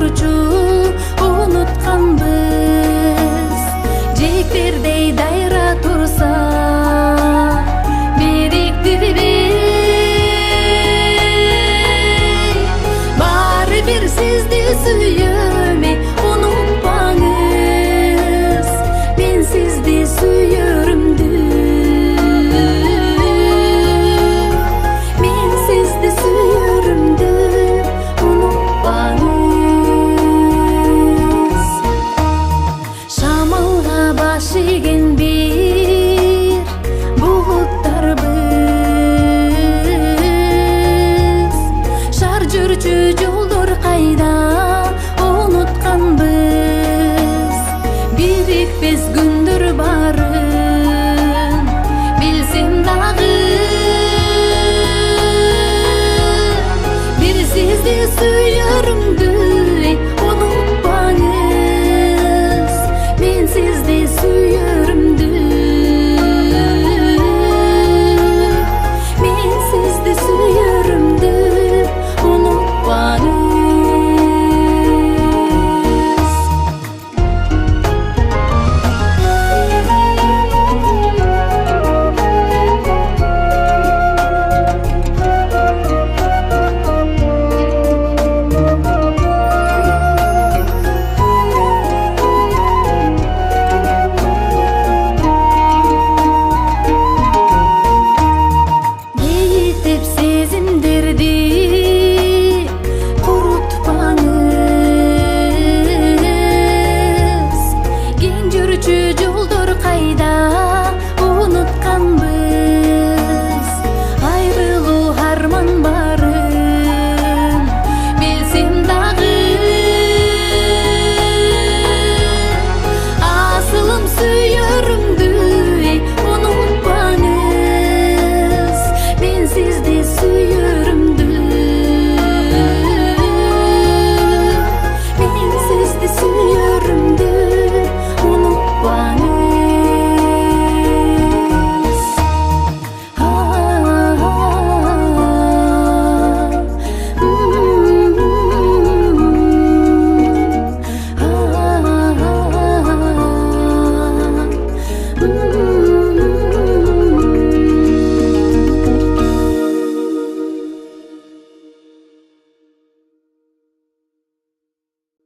turчу unutkанбыз. Жектердей дайра турса бириктирбей, баары бир сизди сүйөм, унутпаңыз, мен сизди сүйөрүмдү. Мен сизди сүйөрүмдү, унутпаңыз. Шамалга баш ийген бир булуттарбыз. Шар жүрчү жолдор кайда уnuтканбыз. Бирикпес күндөр барын билсем дагы, бир сизди сүйөрүмдү.